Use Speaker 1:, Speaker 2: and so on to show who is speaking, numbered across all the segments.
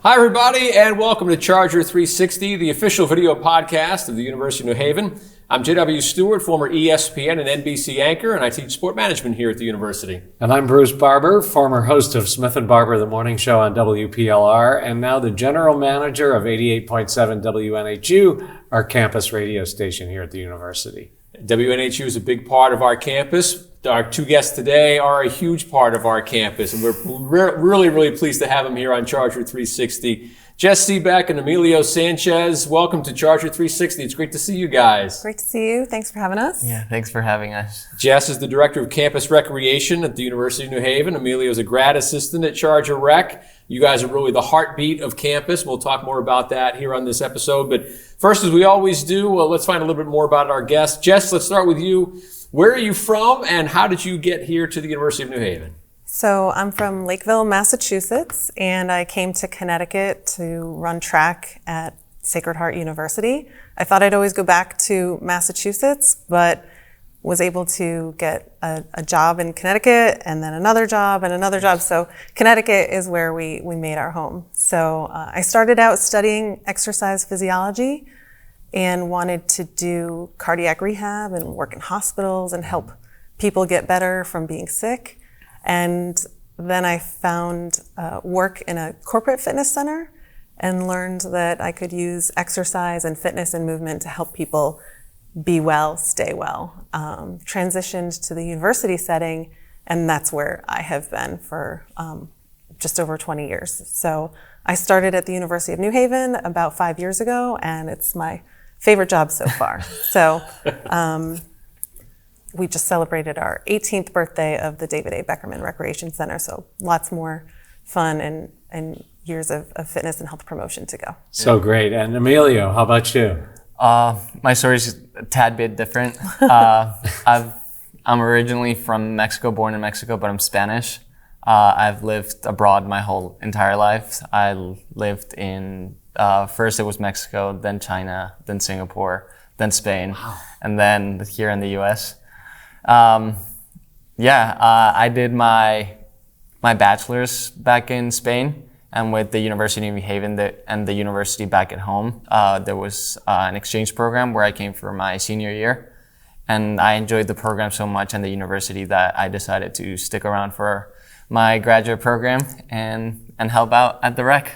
Speaker 1: Hi, everybody, and welcome to Charger 360, the official video podcast of the University of New Haven. I'm J.W. Stewart, former ESPN and NBC anchor, and I teach sport management here at the university.
Speaker 2: And I'm Bruce Barber, former host of Smith & Barber, the morning show on WPLR, and now the general manager of 88.7 WNHU, our campus radio station here at the university.
Speaker 1: WNHU is a big part of our campus. Our two guests today are a huge part of our campus, and we're really pleased to have them here on Charger 360. Jess Scibek and Emilio Sanchez, welcome to Charger 360. It's great to see you guys.
Speaker 3: Great to see you. Thanks for having us.
Speaker 4: Yeah, thanks for having us.
Speaker 1: Jess is the director of campus recreation at the University of New Haven. Emilio is a grad assistant at ChargerREC. You guys are really the heartbeat of campus. We'll talk more about that here on this episode. But first, as we always do, let's find a little bit more about our guests. Jess, let's start with you. Where are you from, and how did you get here to the University of New Haven?
Speaker 3: So I'm from Lakeville, Massachusetts, and I came to Connecticut to run track at Sacred Heart University. I thought I'd always go back to Massachusetts, but was able to get a job in Connecticut and then another job and another job. So Connecticut is where we made our home. So I started out studying exercise physiology and wanted to do cardiac rehab and work in hospitals and help people get better from being sick. And then I found work in a corporate fitness center and learned that I could use exercise and fitness and movement to help people be well, stay well. Transitioned to the university setting, and that's where I have been for just over 20 years. So I started at the University of New Haven about 5 years ago, and it's my favorite job so far. So we just celebrated our 18th birthday of the David A. Beckerman Recreation Center. So lots more fun and years of fitness and health promotion to go.
Speaker 2: So great. And Emilio, how about you?
Speaker 4: My story is a tad bit different. I'm originally from Mexico, born in Mexico, but I'm Spanish. I've lived abroad my whole entire life. I lived in first it was Mexico, then China, then Singapore, then Spain, wow, and then here in the U.S. I did my bachelor's back in Spain, and with the University of New Haven and the university back at home, there was an exchange program where I came for my senior year, and I enjoyed the program so much and the university that I decided to stick around for my graduate program and help out at the rec.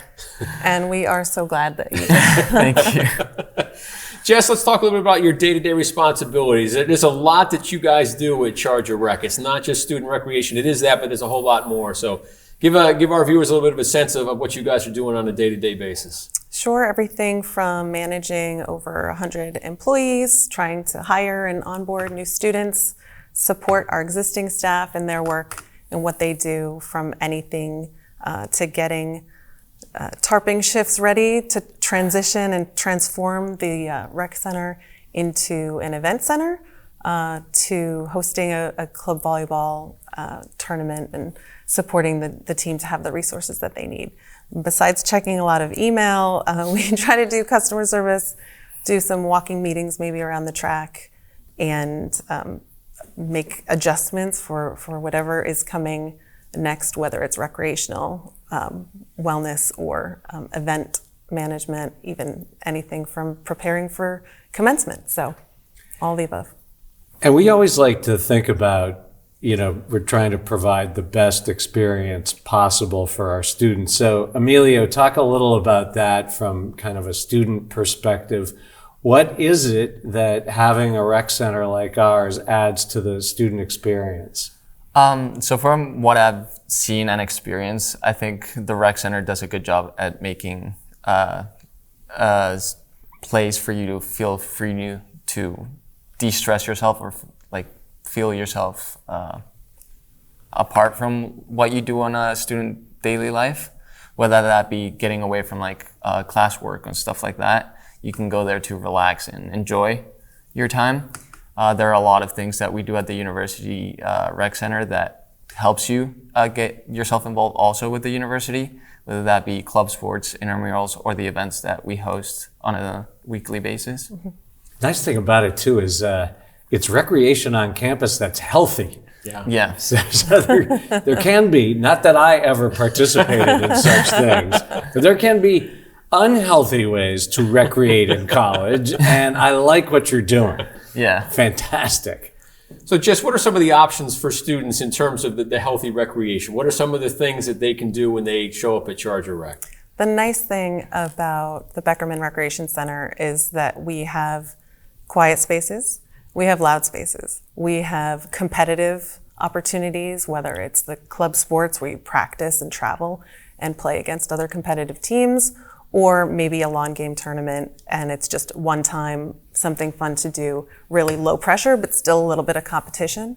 Speaker 3: And we are so glad that you did.
Speaker 4: Thank you.
Speaker 1: Jess, let's talk a little bit about your day-to-day responsibilities. There's a lot that you guys do at ChargerREC. It's not just student recreation. It is that, but there's a whole lot more. So give our viewers a little bit of a sense of what you guys are doing on a day-to-day basis.
Speaker 3: Sure, everything from managing over 100 employees, trying to hire and onboard new students, support our existing staff in their work and what they do, from anything to getting tarping shifts ready to transition and transform the rec center into an event center, to hosting a club volleyball tournament and supporting the team to have the resources that they need. Besides checking a lot of email, we try to do customer service, do some walking meetings maybe around the track, and make adjustments for whatever is coming next, whether it's recreational, wellness, or event management, even anything from preparing for commencement. So all the above.
Speaker 2: And we always like to think about, we're trying to provide the best experience possible for our students. So Emilio, talk a little about that from kind of a student perspective. What is it that having a rec center like ours adds to the student experience?
Speaker 4: So from what I've seen and experienced, I think the rec center does a good job at making a place for you to feel free to de-stress yourself or feel yourself apart from what you do on a student daily life, whether that be getting away from classwork and stuff like that. You can go there to relax and enjoy your time. There are a lot of things that we do at the University Rec Center that helps you get yourself involved also with the university, whether that be club sports, intramurals, or the events that we host on a weekly basis.
Speaker 2: Mm-hmm. Nice thing about it too is it's recreation on campus that's healthy.
Speaker 4: Yeah.
Speaker 2: So there can be, not that I ever participated in such things, but there can be unhealthy ways to recreate in college, and I like what you're doing.
Speaker 4: Yeah.
Speaker 2: Fantastic.
Speaker 1: So, Jess, what are some of the options for students in terms of the healthy recreation? What are some of the things that they can do when they show up at ChargerREC?
Speaker 3: The nice thing about the Beckerman Recreation Center is that we have quiet spaces, we have loud spaces, we have competitive opportunities, whether it's the club sports where you practice and travel and play against other competitive teams, or maybe a lawn game tournament and it's just one time, something fun to do, really low pressure, but still a little bit of competition.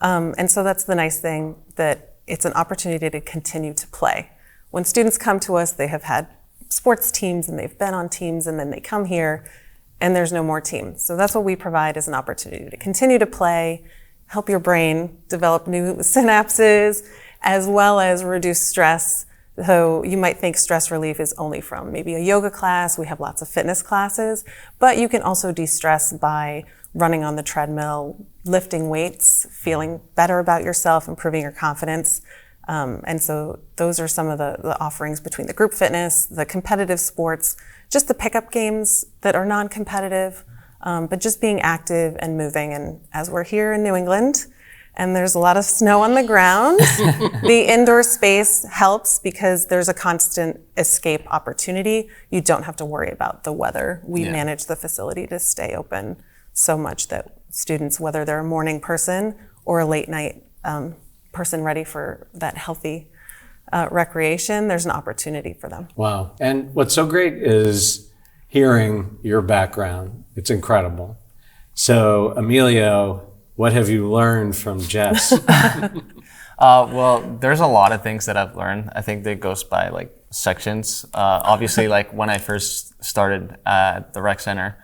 Speaker 3: And so that's the nice thing, that it's an opportunity to continue to play. When students come to us, they have had sports teams and they've been on teams, and then they come here and there's no more teams. So that's what we provide, is an opportunity to continue to play, help your brain develop new synapses, as well as reduce stress. So you might think stress relief is only from maybe a yoga class. We have lots of fitness classes, but you can also de-stress by running on the treadmill, lifting weights, feeling better about yourself, improving your confidence. And so those are some of the offerings between the group fitness, the competitive sports, just the pickup games that are non-competitive, but just being active and moving. And as we're here in New England, and there's a lot of snow on the ground, the indoor space helps because there's a constant escape opportunity. You don't have to worry about the weather. We manage the facility to stay open so much that students, whether they're a morning person or a late night person ready for that healthy recreation, there's an opportunity for them.
Speaker 2: Wow. And what's so great is hearing your background. It's incredible. So, Emilio, what have you learned from Jess?
Speaker 4: Well, there's a lot of things that I've learned. I think that goes by like sections. Obviously, like when I first started at the rec center,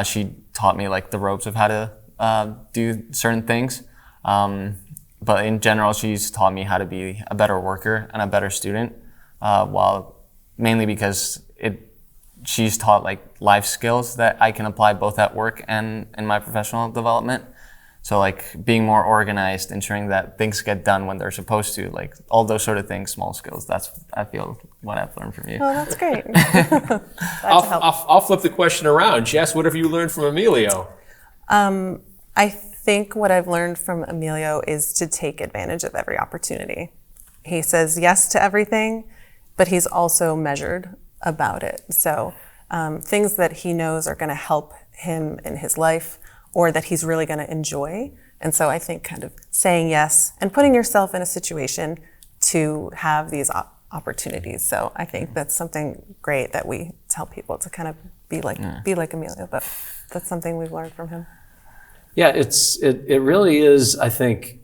Speaker 4: she taught me like the ropes of how to do certain things. But in general, she's taught me how to be a better worker and a better student, mainly because she's taught like life skills that I can apply both at work and in my professional development. So like being more organized, ensuring that things get done when they're supposed to, like all those sort of things, small skills. That's, I feel, what I've learned from you.
Speaker 3: Oh, that's great.
Speaker 1: I'll flip the question around. Jess, what have you learned from Emilio?
Speaker 3: I think what I've learned from Emilio is to take advantage of every opportunity. He says yes to everything, but he's also measured about it. So things that he knows are going to help him in his life, or that he's really going to enjoy. And so I think kind of saying yes and putting yourself in a situation to have these opportunities. So I think that's something great that we tell people to kind of be like Emilio, but that's something we've learned from him.
Speaker 2: Yeah, it really is, I think,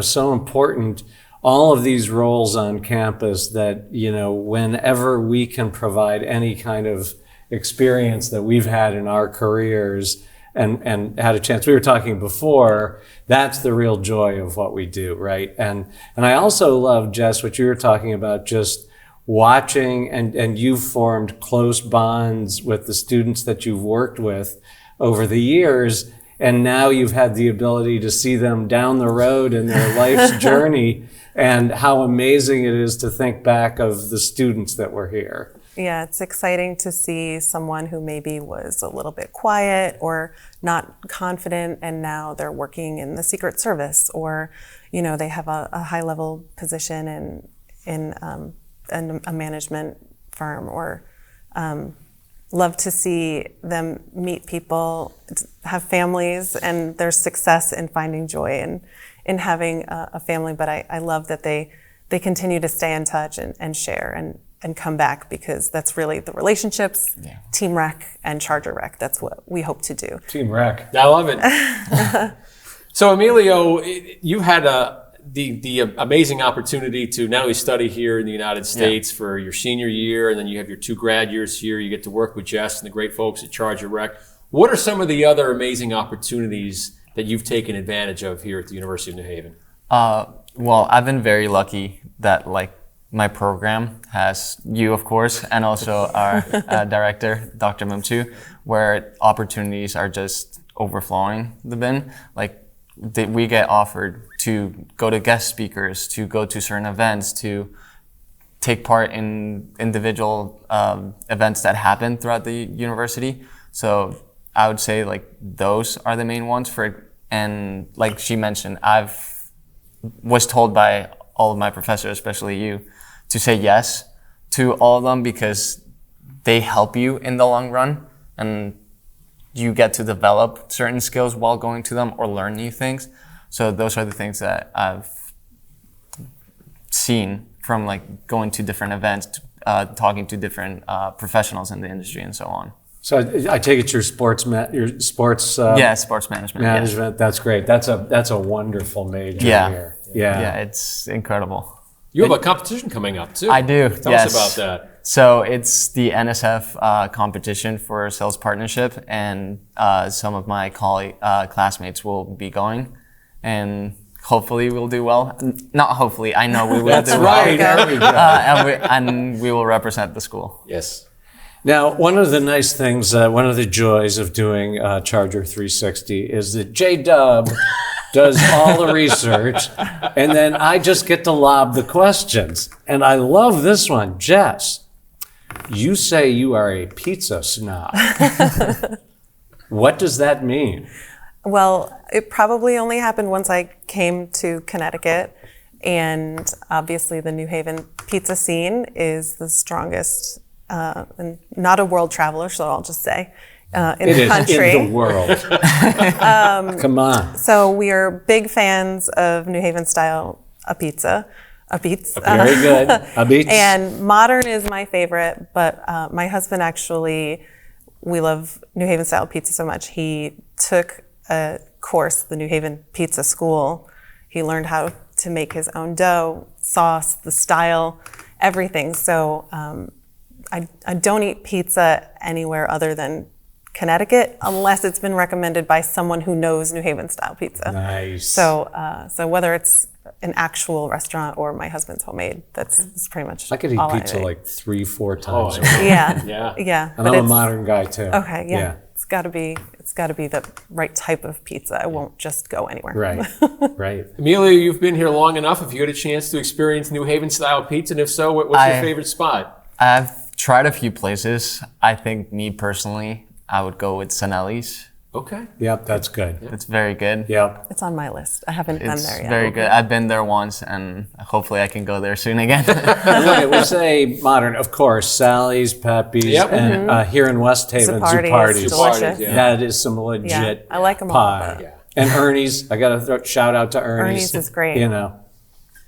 Speaker 2: so important, all of these roles on campus, that, whenever we can provide any kind of experience that we've had in our careers and had a chance. We were talking before, that's the real joy of what we do, right? And I also love, Jess, what you were talking about, just watching, and you've formed close bonds with the students that you've worked with over the years. And now you've had the ability to see them down the road in their life's journey, and how amazing it is to think back of the students that were here.
Speaker 3: Yeah, it's exciting to see someone who maybe was a little bit quiet or not confident, and now they're working in the Secret Service, or they have a high-level position in a management firm, or love to see them meet people, have families, and their success in finding joy in having a family. But I love that they continue to stay in touch and share and come back, because that's really the relationships, Team Rec and ChargerREC. That's what we hope to do.
Speaker 2: Team Rec.
Speaker 1: I love it. So Emilio, you had the amazing opportunity to not only study here in the United States for your senior year, and then you have your 2 grad years here. You get to work with Jess and the great folks at ChargerREC. What are some of the other amazing opportunities that you've taken advantage of here at the University of New Haven?
Speaker 4: Well, I've been very lucky that my program has you, of course, and also our director, Dr. Mumtu, where opportunities are just overflowing the bin. Like we get offered to go to guest speakers, to go to certain events, to take part in individual events that happen throughout the university. So I would say like those are the main ones and like she mentioned, was told by all of my professors, especially you, to say yes to all of them because they help you in the long run and you get to develop certain skills while going to them or learn new things. So those are the things that I've seen from like going to different events, talking to different professionals in the industry and so on.
Speaker 2: So I take it your sports
Speaker 4: Sports management.
Speaker 2: management.
Speaker 4: Yes.
Speaker 2: That's great. That's a wonderful major here.
Speaker 4: Yeah, it's incredible.
Speaker 1: You have a competition coming up too.
Speaker 4: I do.
Speaker 1: Tell
Speaker 4: yes.
Speaker 1: us about that.
Speaker 4: So it's the NSF competition for sales partnership, and some of my classmates will be going, and hopefully we'll do well. Not hopefully, I know we will
Speaker 2: That's
Speaker 4: do
Speaker 2: right.
Speaker 4: well.
Speaker 2: There we go.
Speaker 4: And we will represent the school.
Speaker 1: Yes.
Speaker 2: Now, one of the nice things, one of the joys of doing Charger 360 is that J-Dub does all the research, and then I just get to lob the questions. And I love this one. Jess, you say you are a pizza snob. What does that mean?
Speaker 3: Well, it probably only happened once I came to Connecticut, and obviously the New Haven pizza scene is the strongest, and not a world traveler, so I'll just say, in the country.
Speaker 2: In the world. Come on.
Speaker 3: So we are big fans of New Haven style apizza.
Speaker 2: Very good. Apizza.
Speaker 3: And modern is my favorite, but my husband actually, we love New Haven style pizza so much. He took a course, the New Haven Pizza School. He learned how to make his own dough, sauce, the style, everything. So I don't eat pizza anywhere other than Connecticut unless it's been recommended by someone who knows New Haven style pizza.
Speaker 2: Nice.
Speaker 3: So whether it's an actual restaurant or my husband's homemade, that's pretty much
Speaker 2: I could eat
Speaker 3: all
Speaker 2: pizza
Speaker 3: eat.
Speaker 2: like 3-4 times.
Speaker 3: Yeah.
Speaker 1: Yeah.
Speaker 2: And I'm a modern guy too.
Speaker 3: Okay, yeah. It's got to be the right type of pizza. I won't just go anywhere.
Speaker 2: Right. Right.
Speaker 1: Emilio, you've been here long enough. Have you had a chance to experience New Haven style pizza? And if so, what's your favorite spot?
Speaker 4: I've tried a few places. I think me personally, I would go with Sanelli's.
Speaker 1: Okay.
Speaker 2: Yep, that's good.
Speaker 4: It's very good.
Speaker 2: Yep.
Speaker 3: It's on my list. I haven't been there yet.
Speaker 4: Very good. I've been there once, and hopefully I can go there soon again.
Speaker 2: Right, we say modern, of course, Sally's, Pepe's,
Speaker 1: Yep.
Speaker 2: and here in West Haven,
Speaker 3: Zupardi's,
Speaker 2: Zupardi's.
Speaker 3: delicious.
Speaker 1: Yeah.
Speaker 2: That is some legit
Speaker 3: I like 'em all,
Speaker 2: pie.
Speaker 3: but-
Speaker 1: Yeah.
Speaker 2: And Ernie's, I got to shout out to Ernie's.
Speaker 3: Ernie's is great.
Speaker 2: You know,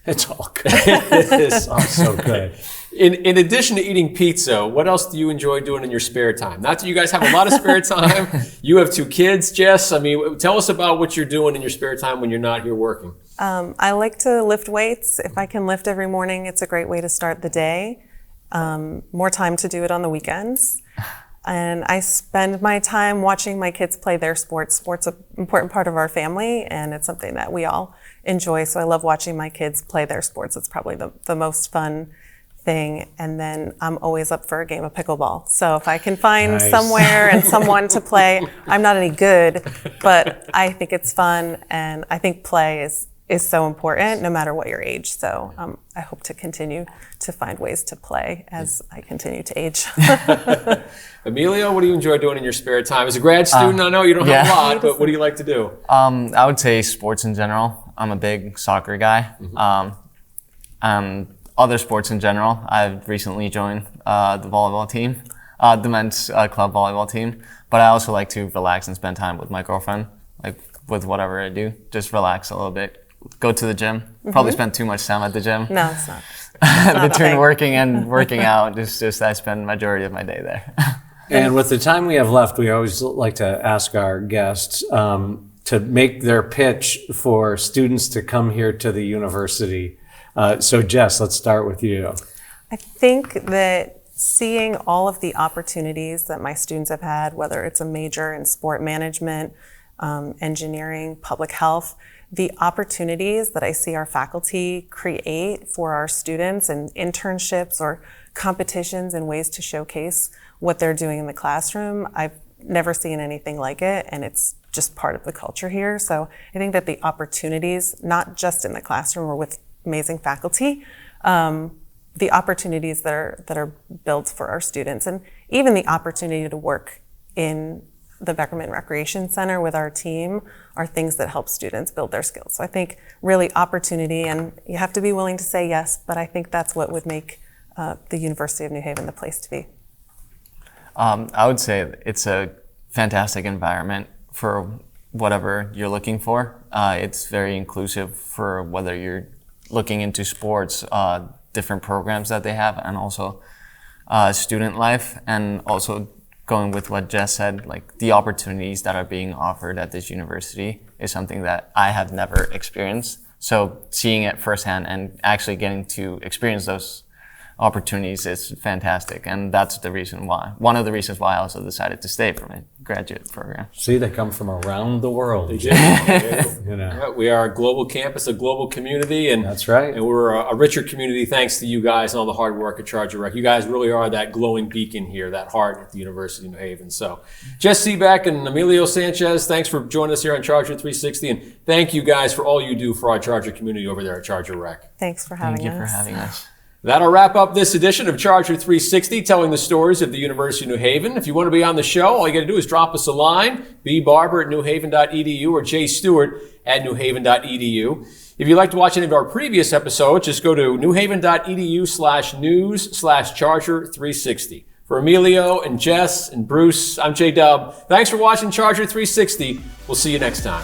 Speaker 2: it's all good. It's all so good.
Speaker 1: In addition to eating pizza, what else do you enjoy doing in your spare time? Not that you guys have a lot of spare time. You have 2 kids, Jess. I mean, tell us about what you're doing in your spare time when you're not here working.
Speaker 3: I like to lift weights. If I can lift every morning, it's a great way to start the day. More time to do it on the weekends. And I spend my time watching my kids play their sports. Sports is an important part of our family, and it's something that we all enjoy. So I love watching my kids play their sports. It's probably the most fun thing. And then I'm always up for a game of pickleball. So if I can find
Speaker 2: Nice.
Speaker 3: somewhere and someone to play, I'm not any good, but I think it's fun, and I think play is so important no matter what your age. So I hope to continue to find ways to play as I continue to age.
Speaker 1: Emilio, what do you enjoy doing in your spare time? As a grad student, I know you don't have a
Speaker 4: yeah.
Speaker 1: lot, but what do you like to do?
Speaker 4: I would say sports in general. I'm a big soccer guy. Other sports in general. I've recently joined the volleyball team, the men's club volleyball team. But I also like to relax and spend time with my girlfriend, like with whatever I do. Just relax a little bit. Go to the gym. Probably spend too much time at the gym.
Speaker 3: No, it's not. not a
Speaker 4: Between
Speaker 3: thing.
Speaker 4: working and working out, it's just I spend majority of my day there.
Speaker 2: And with the time we have left, we always like to ask our guests to make their pitch for students to come here to the university. So Jess, let's start with you.
Speaker 3: I think that seeing all of the opportunities that my students have had, whether it's a major in sport management, engineering, public health, the opportunities that I see our faculty create for our students and internships or competitions and ways to showcase what they're doing in the classroom, I've never seen anything like it, and it's just part of the culture here. So I think that the opportunities, not just in the classroom or with amazing faculty, the opportunities that are built for our students, and even the opportunity to work in the Beckerman Recreation Center with our team are things that help students build their skills. So I think really opportunity, and you have to be willing to say yes, but I think that's what would make the University of New Haven the place to be.
Speaker 4: I would say it's a fantastic environment for whatever you're looking for. It's very inclusive for whether you're looking into sports, different programs that they have, and also student life, and also going with what Jess said, like the opportunities that are being offered at this university is something that I have never experienced. So seeing it firsthand and actually getting to experience those opportunities is fantastic, and that's the reason why. One of the reasons why I also decided to stay for my graduate program.
Speaker 2: See, they come from around the world.
Speaker 1: They do.
Speaker 2: You know.
Speaker 1: Yeah, we are a global campus, a global community, and
Speaker 2: That's right.
Speaker 1: And we're a richer community thanks to you guys and all the hard work at ChargerREC. You guys really are that glowing beacon here, that heart at the University of New Haven. So, Jess Scibek and Emilio Sanchez, thanks for joining us here on Charger 360, and thank you guys for all you do for our Charger community over there at ChargerREC.
Speaker 3: Thanks for having us.
Speaker 4: Thank you for having us.
Speaker 1: That'll wrap up this edition of Charger 360, telling the stories of the University of New Haven. If you want to be on the show, all you got to do is drop us a line, bbarber@newhaven.edu or jstewart@newhaven.edu. If you'd like to watch any of our previous episodes, just go to newhaven.edu/news/Charger360. For Emilio and Jess and Bruce, I'm J-Dub. Thanks for watching Charger 360. We'll see you next time.